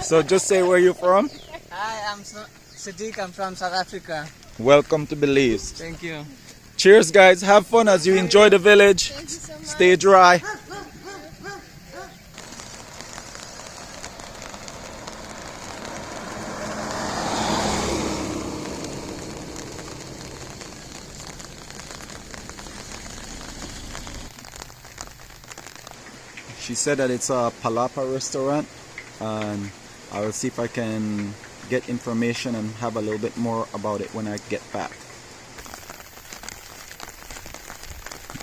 So just say where you're from. Hi, I'm Sadiq. I'm from South Africa. Welcome to Belize. Thank you. Cheers, guys. Have fun as you enjoy the village. Thank you so much. Stay dry. She said that it's a palapa restaurant, and I will see if I can get information and have a little bit more about it when I get back.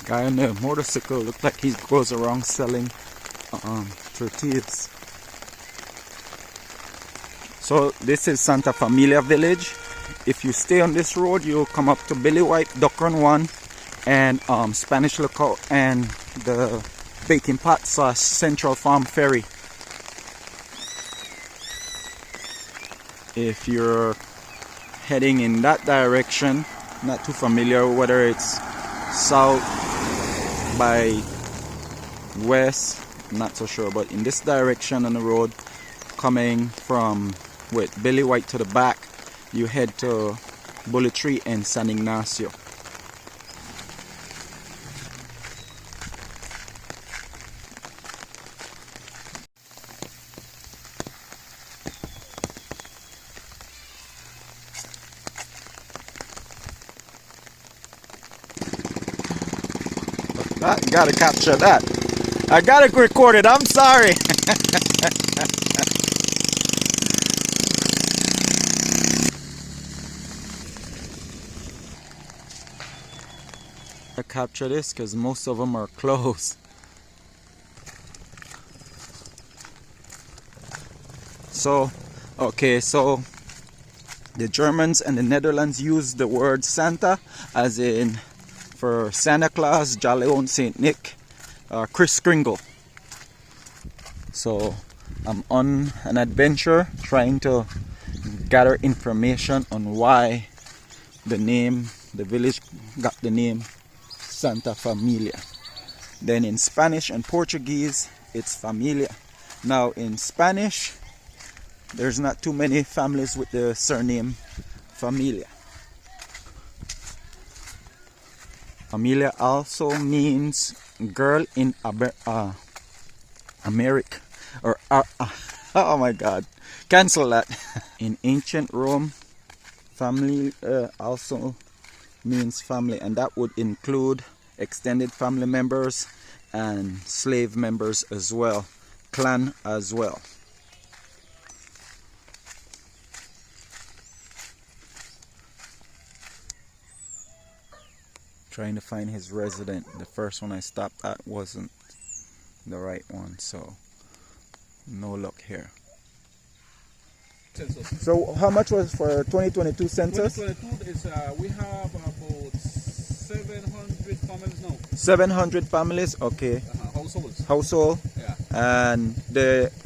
Guy on the motorcycle looks like he goes around selling tortillas. So this is Santa Familia village. If you stay on this road, you'll come up to Billy White, Duck Run 1, and Spanish Lookout, and the Baking Pot / Central Farm Ferry. If you're heading in that direction, not too familiar whether it's south by west, not so sure, but in this direction on the road coming from with Billy White to the back, you head to Bullet Tree and San Ignacio. I gotta capture that. I gotta record it. I'm sorry. I capture this because most of them are closed. So, okay, so the Germans and the Netherlands use the word Santa as in for Santa Claus, Jolly Old Saint Nick, Kris Kringle. So I'm on an adventure trying to gather information on why the village got the name Santa Familia. Then in Spanish and Portuguese, it's Familia. Now in Spanish, there's not too many families with the surname Familia. Familia also means girl in America, or oh my God, cancel that. In ancient Rome, family also means family, and that would include extended family members and slave members as well, clan as well. Trying to find his resident. The first one I stopped at wasn't the right one, so no luck here. Census. So how much was for 2022 census? 2022 is we have about 700 families now. 700 families, okay. Households. Household. Yeah. And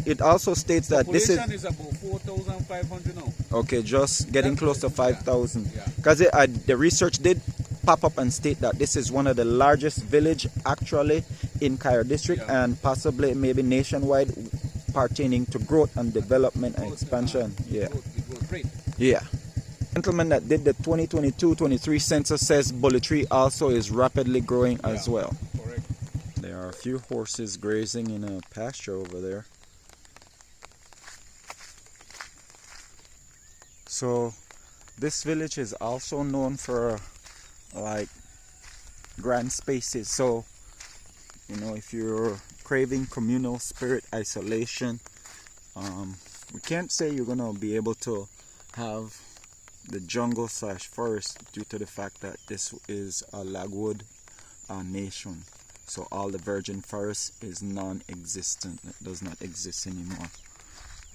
it also states that this Population is about 4,500 now. okay, just getting close to 5,000. Yeah. Because the research did pop up and state that this is one of the largest village actually in Cayo district, Yeah. and possibly maybe nationwide, pertaining to growth and development and expansion. Yeah. Growth rate. Yeah. Gentleman that did the 2022-23 census says Bullet Tree also is rapidly growing as well. Correct. There are a few horses grazing in a pasture over there. So this village is also known for like grand spaces. So you know, if you're craving communal spirit isolation, we can't say you're gonna be able to have the jungle / forest due to the fact that this is a lagwood nation. So all the virgin forest is non-existent. It does not exist anymore.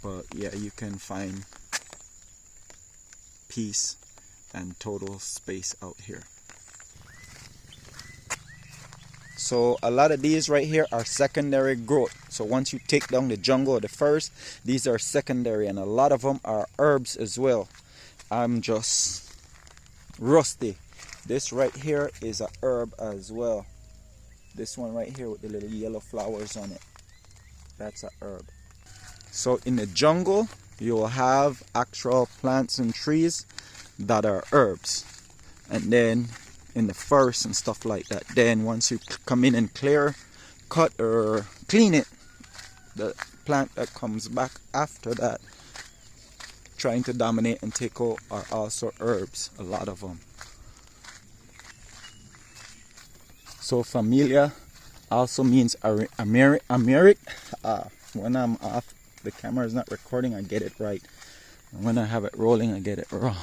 But yeah, you can find peace and total space out here. So a lot of these right here are secondary growth. So once you take down the jungle or the forest, these are secondary, and a lot of them are herbs as well. I'm just rusty. This right here is a herb as well. This one right here with the little yellow flowers on it, that's a herb. So in the jungle, you will have actual plants and trees that are herbs. And then in the forest and stuff like that, then once you come in and cut or clean it, the plant that comes back after that, trying to dominate and take over, are also herbs, a lot of them. So Familia also means Americ. When I'm off, the camera is not recording, I get it right. And when I have it rolling, I get it wrong.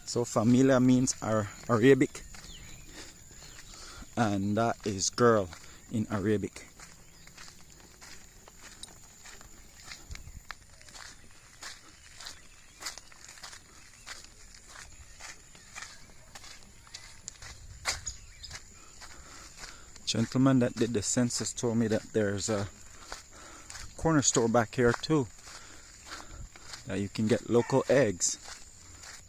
So Familia means Arabic, and that is girl in Arabic. Gentleman that did the census told me that there's a corner store back here too, that you can get local eggs.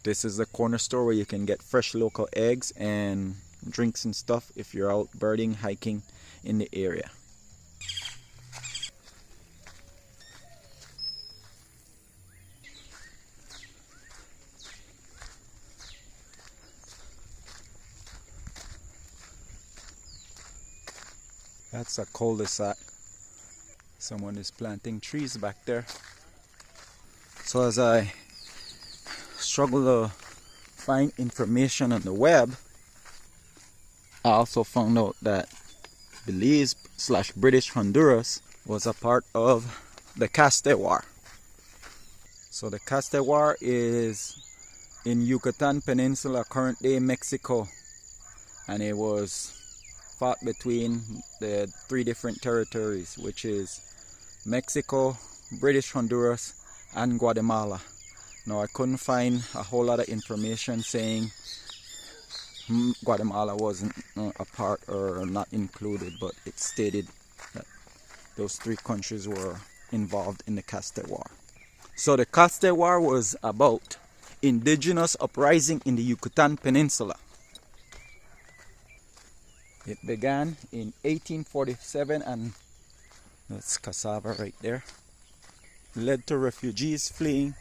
This is the corner store where you can get fresh local eggs and drinks and stuff if you're out birding, hiking in the area. That's a cul-de-sac. Someone is planting trees back there. So as I struggle to find information on the web, I also found out that Belize / British Honduras was a part of the Caste War. So the Caste War is in Yucatan Peninsula, current day Mexico, and it was fought between the 3 different territories, which is Mexico, British Honduras, and Guatemala. Now I couldn't find a whole lot of information saying Guatemala wasn't a part or not included, but it stated that those 3 countries were involved in the Caste War. So the Caste War was about indigenous uprising in the Yucatan Peninsula. It began in 1847, and that's cassava right there. Led to refugees fleeing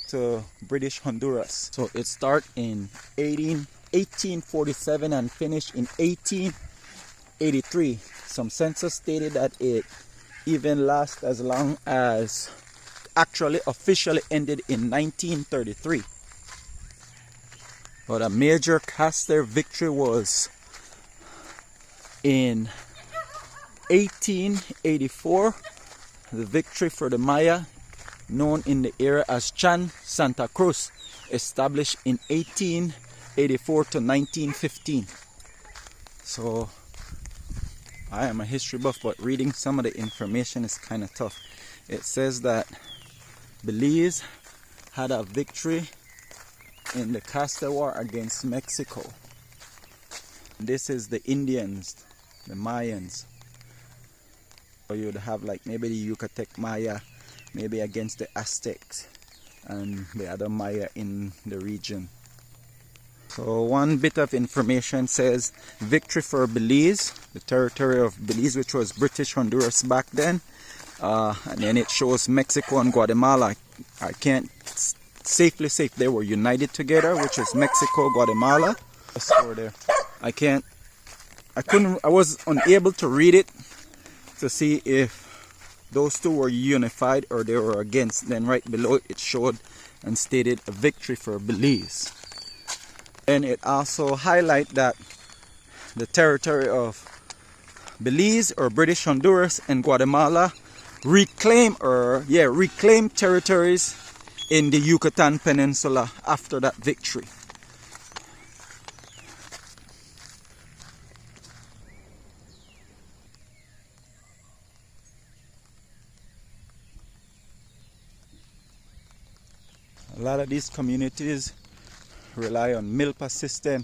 to British Honduras. So it started in 1847 and finished in 1883. Some census stated that it even lasted as long as actually officially ended in 1933. But a major Caste victory was in 1884, the victory for the Maya, known in the area as Chan Santa Cruz, established in 1884 to 1915. So I am a history buff, but reading some of the information is kind of tough. It says that Belize had a victory in the Caste War against Mexico. This is the Indians, the Mayans. So you'd have like maybe the Yucateca Maya, maybe against the Aztecs and the other Maya in the region. So one bit of information says victory for Belize, the territory of Belize, which was British Honduras back then. And then it shows Mexico and Guatemala. I can't safely say if they were united together, which is Mexico, Guatemala. Let's go there. I was unable to read it to see if those 2 were unified or they were against. Then right below it showed and stated a victory for Belize. And it also highlight that the territory of Belize or British Honduras and Guatemala reclaim territories in the Yucatan Peninsula after that victory. A lot of these communities rely on milpa system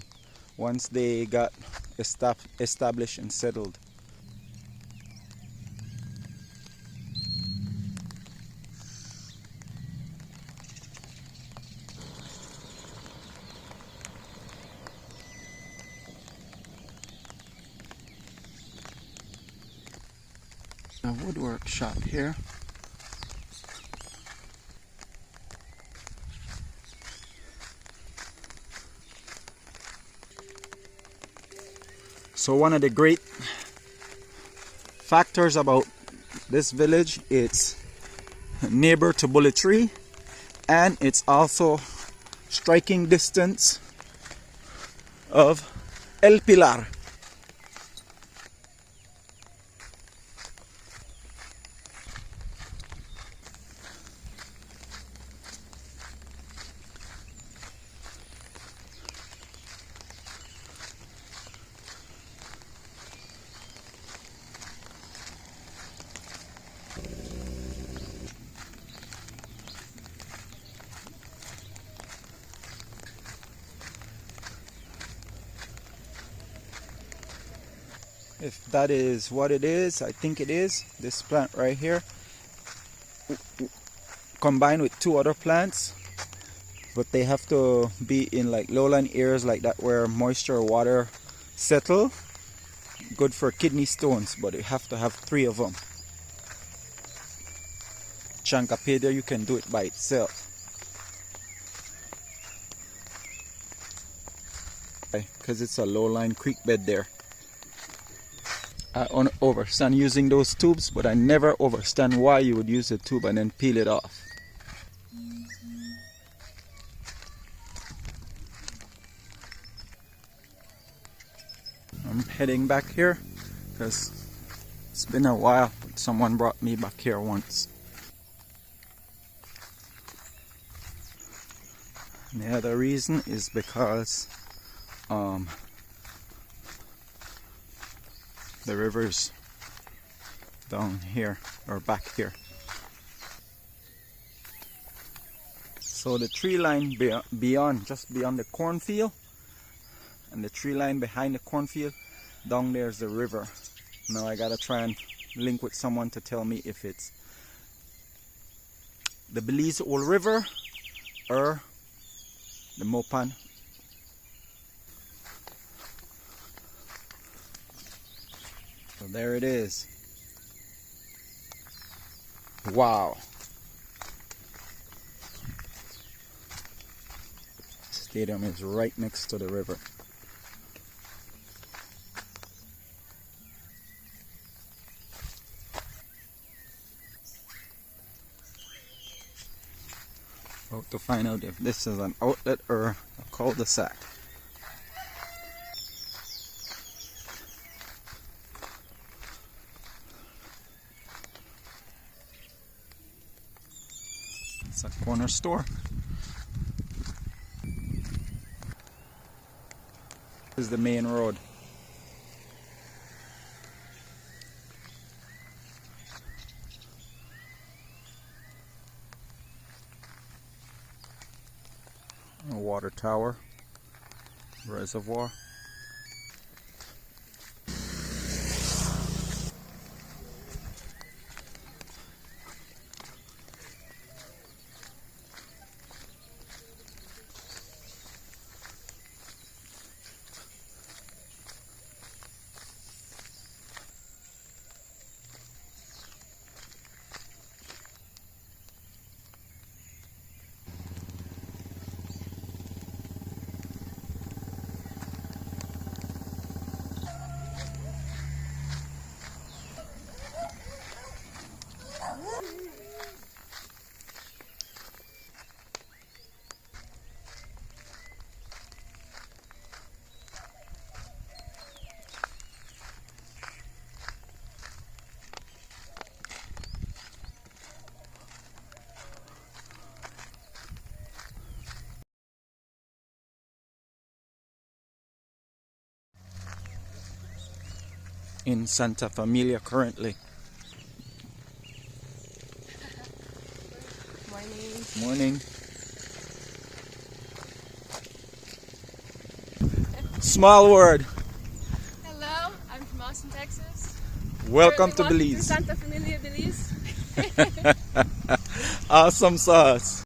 once they got established and settled. A woodwork shop here. So one of the great factors about this village, it's neighbor to Bullet Tree, and it's also striking distance of El Pilar. If that is what it is, I think it is. This plant right here, combined with two other plants, but they have to be in like lowland areas like that where moisture or water settle. Good for kidney stones, but you have to have 3 of them. Chancapedia, you can do it by itself. Because it's a low-lying creek bed there. I understand using those tubes, but I never understand why you would use the tube and then peel it off. I'm heading back here because it's been a while. Someone brought me back here once. And the other reason is because the river's down here or back here. So the tree line beyond, just beyond the cornfield, and the tree line behind the cornfield, down there's the river. Now I gotta try and link with someone to tell me if it's the Belize Old River or the Mopan. So there it is. Wow. Stadium is right next to the river. About to find out if this is an outlet or a cul-de-sac. It's a corner store. This is the main road. A water tower, reservoir. In Santa Familia currently. Morning. Morning. Small word. Hello, I'm from Austin, Texas. Welcome to Welcome Belize. to Santa Familia, Belize. Awesome sauce.